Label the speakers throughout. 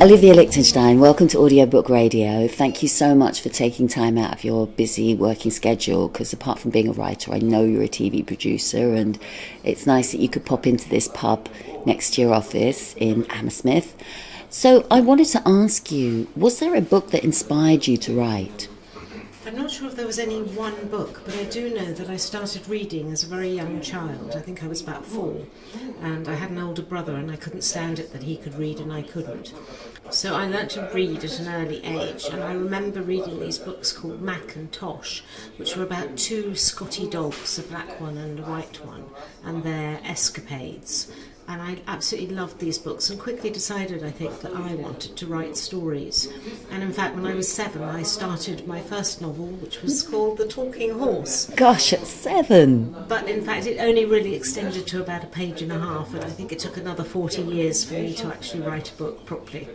Speaker 1: Olivia Lichtenstein, welcome to Audiobook Radio. Thank you so much for taking time out of your busy working schedule, because apart from being a writer, I know you're a TV producer, and it's nice that you could pop into this pub next to your office in Hammersmith. So I wanted to ask you, was there a book that inspired you to write?
Speaker 2: I'm not sure if there was any one book, but I do know that I started reading as a very young child. I think I was about 4, and I had an older brother, and I couldn't stand it that he could read and I couldn't. So I learnt to read at an early age, and I remember reading these books called Mac and Tosh, which were about 2 Scotty dogs, a black one and a white one, and their escapades. And I absolutely loved these books and quickly decided, I think, that I wanted to write stories. And in fact, when I was 7, I started my first novel, which was called The Talking Horse.
Speaker 1: Gosh, at 7!
Speaker 2: But in fact, it only really extended to about a page and a half, and I think it took another 40 years for me to actually write a book properly.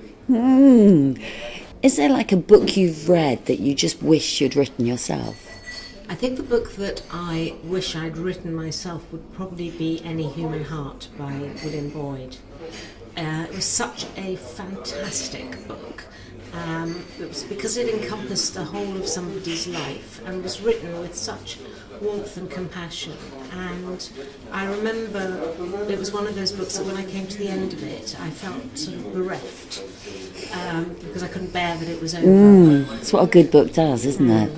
Speaker 1: Is there like a book you've read that you just wish you'd written yourself?
Speaker 2: I think the book that I wish I'd written myself would probably be Any Human Heart by William Boyd. It was such a fantastic book. It was because it encompassed the whole of somebody's life and was written with such warmth and compassion. And I remember it was one of those books that when I came to the end of it, I felt sort of bereft because I couldn't bear that it was over.
Speaker 1: That's what a good book does, isn't it?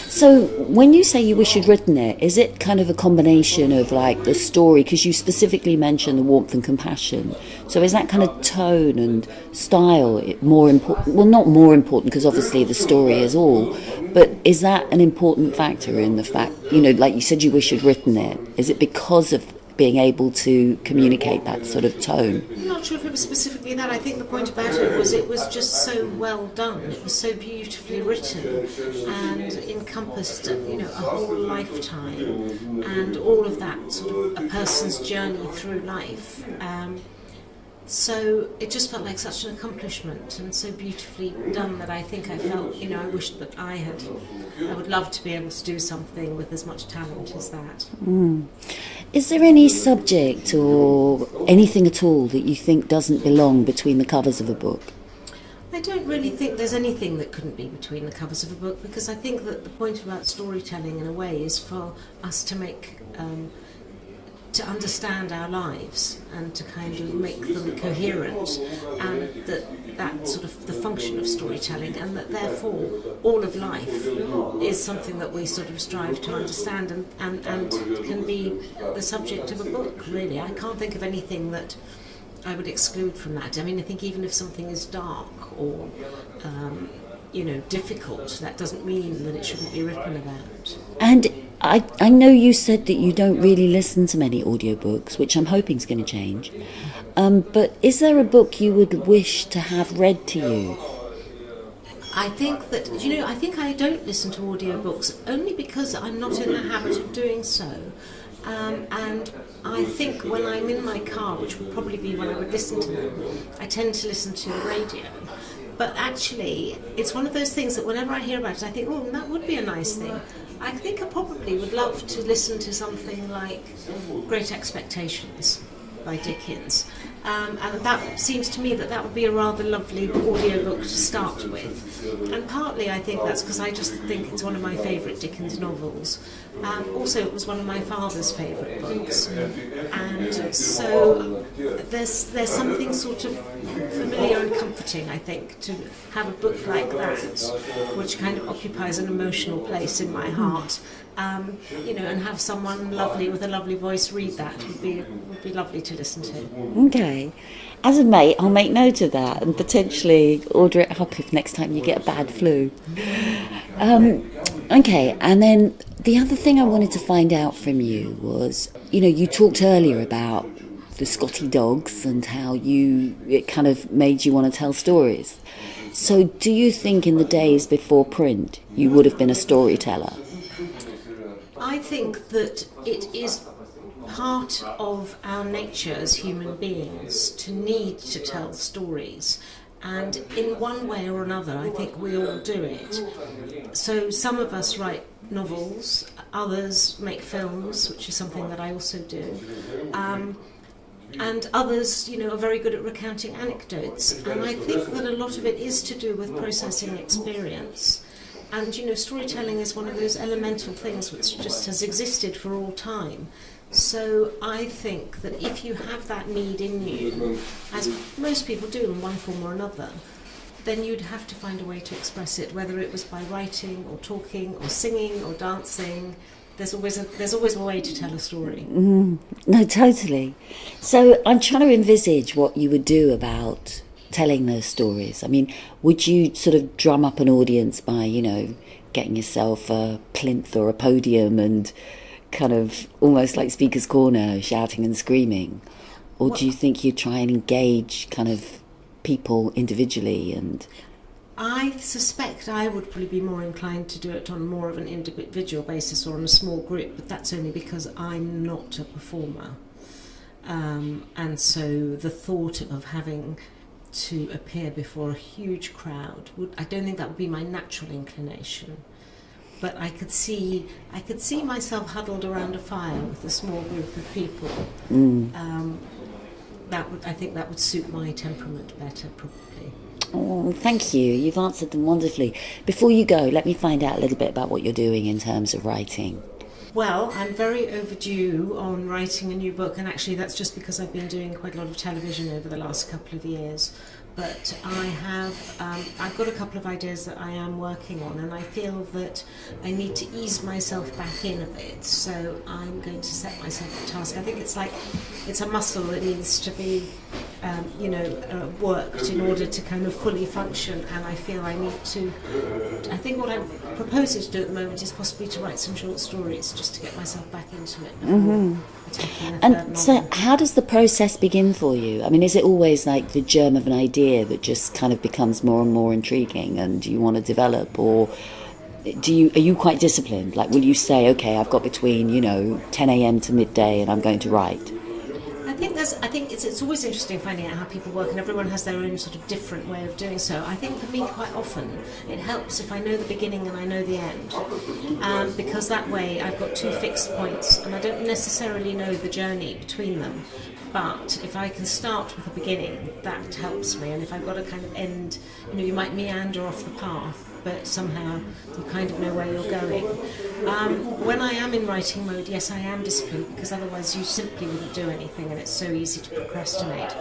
Speaker 1: So when you say you wish you'd written it, is it kind of a combination of like the story, because you specifically mentioned the warmth and compassion, so is that kind of tone and style more important? Well, not more important, because obviously the story is all, but is that an important factor in the fact, you know, like you said you wish you'd written it, is it because of being able to communicate that sort of tone?
Speaker 2: I'm not sure if it was specifically that. I think the point about it was just so well done. It was so beautifully written and encompassed, you know, a whole lifetime and all of that sort of a person's journey through life. So it just felt like such an accomplishment and so beautifully done that I think I felt, you know, I wished that I would love to be able to do something with as much talent as that.
Speaker 1: Is there any subject or anything at all that you think doesn't belong between the covers of a book?
Speaker 2: I don't really think there's anything that couldn't be between the covers of a book, because I think that the point about storytelling in a way is for us to make to understand our lives and to kind of make them coherent, and that sort of the function of storytelling, and that therefore all of life is something that we sort of strive to understand and can be the subject of a book, really. I can't think of anything that I would exclude from that. I mean, I think even if something is dark or you know, difficult, that doesn't mean that it shouldn't be written about.
Speaker 1: And I know you said that you don't really listen to many audiobooks, which I'm hoping is going to change. But is there a book you would wish to have read to you?
Speaker 2: I think that, you know, I think I don't listen to audiobooks only because I'm not in the habit of doing so. And I think when I'm in my car, which would probably be when I would listen to them, I tend to listen to the radio. But actually, it's one of those things that whenever I hear about it, I think, oh, that would be a nice thing. I think I probably would love to listen to something like Great Expectations by Dickens. And that seems to me that would be a rather lovely audiobook to start with. And partly I think that's because I just think it's one of my favourite Dickens novels. Also, it was one of my father's favourite books. And so there's something sort of familiar and comforting, I think, to have a book like that, which kind of occupies an emotional place in my heart. You know, and have someone lovely with a lovely voice read that would be lovely to listen to.
Speaker 1: Okay. As a mate, I'll make note of that and potentially order it up if next time you get a bad flu. Okay, and then the other thing I wanted to find out from you was, you know, you talked earlier about the Scotty dogs and how it kind of made you want to tell stories. So do you think in the days before print you would have been a storyteller?
Speaker 2: I think that it is part of our nature as human beings to need to tell stories, And in one way or another, I think we all do it. So some of us write novels, others make films, which is something that I also do. And others, are very good at recounting anecdotes. And I think that a lot of it is to do with processing experience. And, storytelling is one of those elemental things which just has existed for all time. So I think that if you have that need in you, as most people do in one form or another, then you'd have to find a way to express it, whether it was by writing or talking or singing or dancing. There's always a way to tell a story.
Speaker 1: No, totally. So I'm trying to envisage what you would do about telling those stories. I mean, would you sort of drum up an audience by, getting yourself a plinth or a podium and kind of almost like Speaker's Corner, shouting and screaming? Or do you think you'd try and engage kind of people individually? And
Speaker 2: I suspect I would probably be more inclined to do it on more of an individual basis or on a small group, but that's only because I'm not a performer. And so the thought of having to appear before a huge crowd, I don't think that would be my natural inclination. But I could see myself huddled around a fire with a small group of people. I think that would suit my temperament better, probably.
Speaker 1: oh, thank you. You've answered them wonderfully. Before you go, let me find out a little bit about what you're doing in terms of writing.
Speaker 2: Well, I'm very overdue on writing a new book, and actually that's just because I've been doing quite a lot of television over the last couple of years. But I've got a couple of ideas that I am working on, and I feel that I need to ease myself back in a bit. So I'm going to set myself a task. I think it's a muscle that needs to be, worked in order to kind of fully function. And I feel I need to. I think what I'm proposing to do at the moment is possibly to write some short stories just to get myself back into it.
Speaker 1: And so how does the process begin for you? I mean, is it always like the germ of an idea that just kind of becomes more and more intriguing and you want to develop, or are you quite disciplined? Like, will you say, okay, I've got between 10 a.m. to midday and I'm going to write?
Speaker 2: I think it's always interesting finding out how people work, and everyone has their own sort of different way of doing so. I think for me, quite often, it helps if I know the beginning and I know the end, because that way I've got two fixed points, and I don't necessarily know the journey between them. But if I can start with the beginning, that helps me. And if I've got a kind of end, you might meander off the path, but somehow you kind of know where you're going. When I am in writing mode, yes, I am disciplined, because otherwise you simply wouldn't do anything, and it's so easy to procrastinate.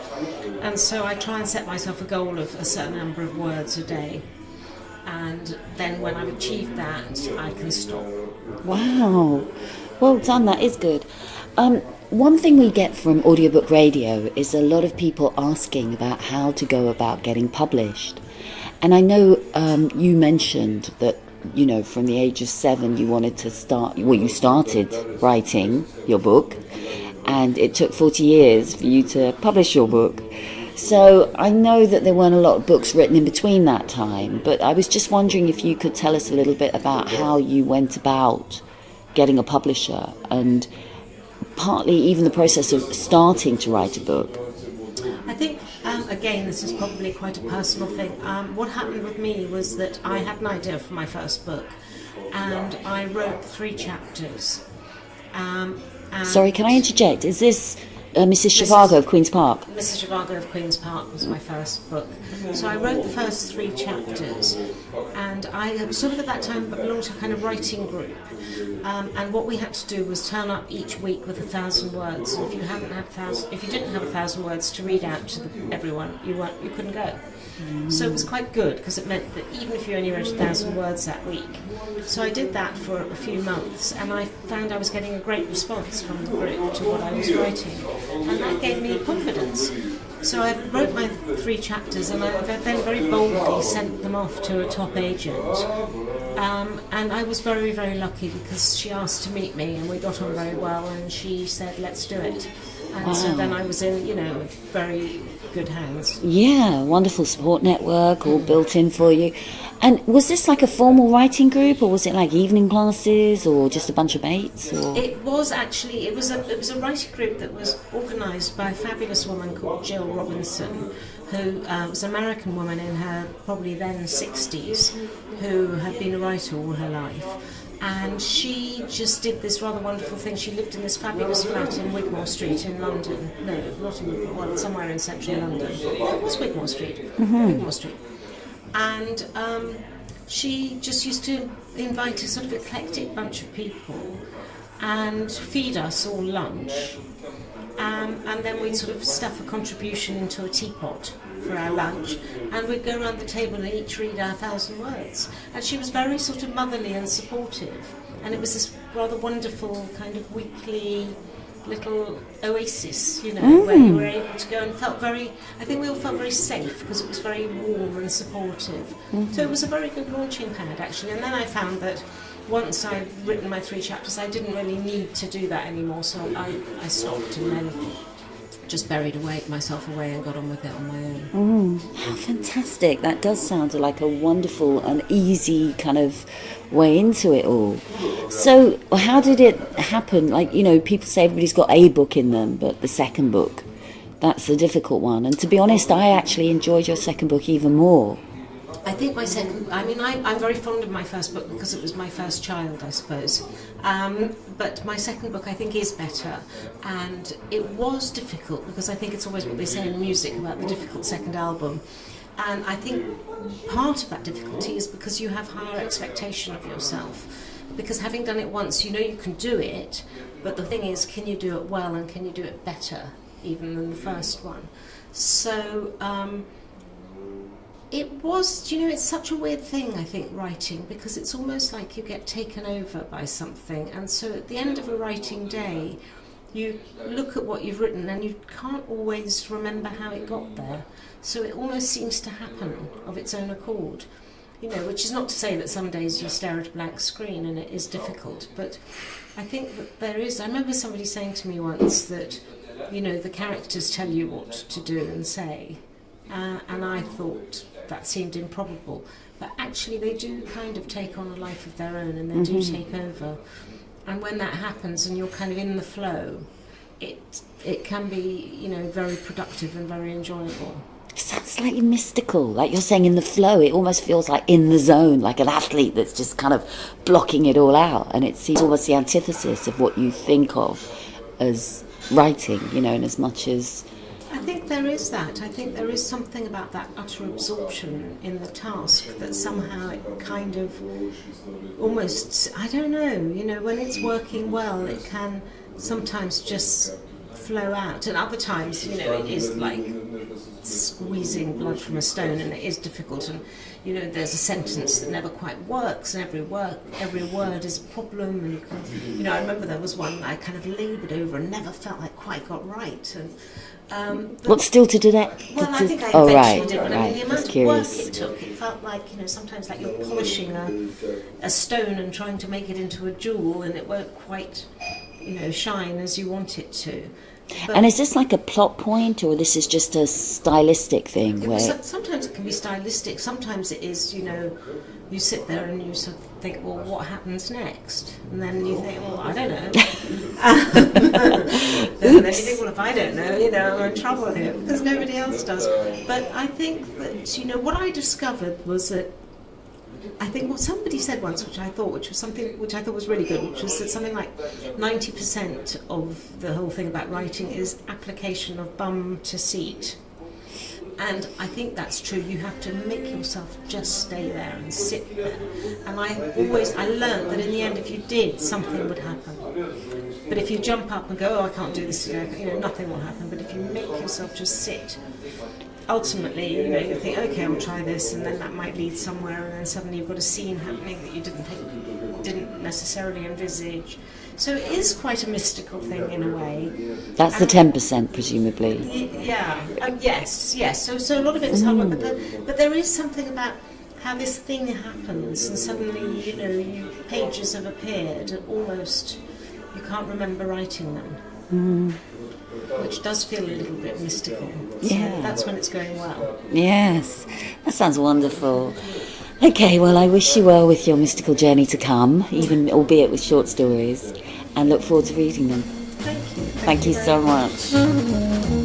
Speaker 2: And so I try and set myself a goal of a certain number of words a day. And then when I've achieved that, I can stop.
Speaker 1: Wow. Well done, that is good. One thing we get from audiobook radio is a lot of people asking about how to go about getting published. And I know you mentioned that, from the age of 7 you wanted to you started writing your book, and it took 40 years for you to publish your book. So I know that there weren't a lot of books written in between that time, but I was just wondering if you could tell us a little bit about how you went about getting a publisher, and partly even the process of starting to write a book.
Speaker 2: I think, again, this is probably quite a personal thing. What happened with me was that I had an idea for my first book, and I wrote 3 chapters.
Speaker 1: Sorry, can I interject? Is this Mrs. Zhivago of Queen's Park?
Speaker 2: Mrs. Zhivago of Queen's Park was my first book. So I wrote the first 3 chapters, and I sort of at that time belonged to a kind of writing group. And what we had to do was turn up each week with 1,000 words. And if you didn't have 1,000 words to read out to everyone, you couldn't go. So it was quite good, because it meant that even if you only wrote 1,000 words that week. So I did that for a few months, and I found I was getting a great response from the group to what I was writing, and that gave me confidence. So I wrote my 3 chapters, and I then very boldly sent them off to a top agent. And I was very, very lucky, because she asked to meet me, and we got on very well, and she said, let's do it. And so then I was in, very good hands.
Speaker 1: Yeah, wonderful support network all built in for you. And was this like a formal writing group, or was it like evening classes, or just a bunch of mates? Or?
Speaker 2: It was actually it was a writing group that was organised by a fabulous woman called Jill Robinson, who was an American woman in her probably then 60s, who had been a writer all her life. And she just did this rather wonderful thing. She lived in this fabulous flat in Wigmore Street in London. No, not in Wigmore, well, somewhere in central London. It was Wigmore Street. Wigmore Street. And she just used to invite a sort of eclectic bunch of people and feed us all lunch. And then we'd sort of stuff a contribution into a teapot for our lunch, and we'd go around the table and each read our 1,000 words. And she was very sort of motherly and supportive, and it was this rather wonderful kind of weekly little oasis, where you were able to go and I think we all felt very safe because it was very warm and supportive. So it was a very good launching pad, actually. And then I found that once I'd written my 3 chapters, I didn't really need to do that anymore, so I stopped and then just buried myself away and got on with it on my own.
Speaker 1: How fantastic. That does sound like a wonderful and easy kind of way into it all. So how did it happen? Like, people say everybody's got a book in them, but the second book, that's the difficult one. And to be honest, I actually enjoyed your second book even more.
Speaker 2: I think I'm very fond of my first book because it was my first child, I suppose. But my second book, I think, is better. And it was difficult because I think it's always what they say in music about the difficult second album. And I think part of that difficulty is because you have higher expectation of yourself. Because having done it once, you can do it. But the thing is, can you do it well and can you do it better even than the first one? So it was, it's such a weird thing, I think, writing, because it's almost like you get taken over by something. And so at the end of a writing day, you look at what you've written and you can't always remember how it got there. So it almost seems to happen of its own accord, which is not to say that some days you stare at a blank screen and it is difficult. But I think that there is, I remember somebody saying to me once that, the characters tell you what to do and say. And I thought that seemed improbable. But actually they do kind of take on a life of their own and they do take over. And when that happens and you're kind of in the flow, it can be, very productive and very enjoyable.
Speaker 1: It sounds slightly mystical, like you're saying in the flow. It almost feels like in the zone, like an athlete that's just kind of blocking it all out. And it seems almost the antithesis of what you think of as writing, in as much as...
Speaker 2: I think there is that. I think there is something about that utter absorption in the task that somehow it kind of almost, I don't know, when it's working well, it can sometimes just flow out. And other times, it is like squeezing blood from a stone and it is difficult. And, there's a sentence that never quite works and every word is a problem. And, you can, I remember there was one I kind of laboured over and never felt like quite got right. And
Speaker 1: What's still to do that?
Speaker 2: Well, I think I eventually did, but
Speaker 1: right.
Speaker 2: The amount of work it took, it felt like, sometimes like you're polishing a stone and trying to make it into a jewel and it won't quite, shine as you want it to. But
Speaker 1: and is this like a plot point, or this is just a stylistic thing?
Speaker 2: Sometimes it can be stylistic, sometimes it is, you sit there and you sort of think, well, what happens next? And then you think, well, I don't know. And then you think, well, if I don't know, I'm in trouble here, because nobody else does. But I think that, what I discovered was that, I think what somebody said once, which I thought was really good, which was that something like 90% of the whole thing about writing is application of bum to seat. And I think that's true. You have to make yourself just stay there and sit there. And I learned that in the end, if you did, something would happen. But if you jump up and go, I can't do this today, nothing will happen. But if you make yourself just sit, ultimately, you think, okay, I'll try this, and then that might lead somewhere, and then suddenly you've got a scene happening that you didn't necessarily envisage. So it is quite a mystical thing in a way.
Speaker 1: That's the 10%, presumably.
Speaker 2: Yeah. Yes. So a lot of it is hard work, but there is something about how this thing happens, and suddenly, pages have appeared, and almost you can't remember writing them. which does feel a little bit mystical.
Speaker 1: Yeah.
Speaker 2: So that's when it's going well.
Speaker 1: Yes, that sounds wonderful. Okay, well, I wish you well with your mystical journey to come, even albeit with short stories, and look forward to reading them.
Speaker 2: Thank you.
Speaker 1: Thank you so much.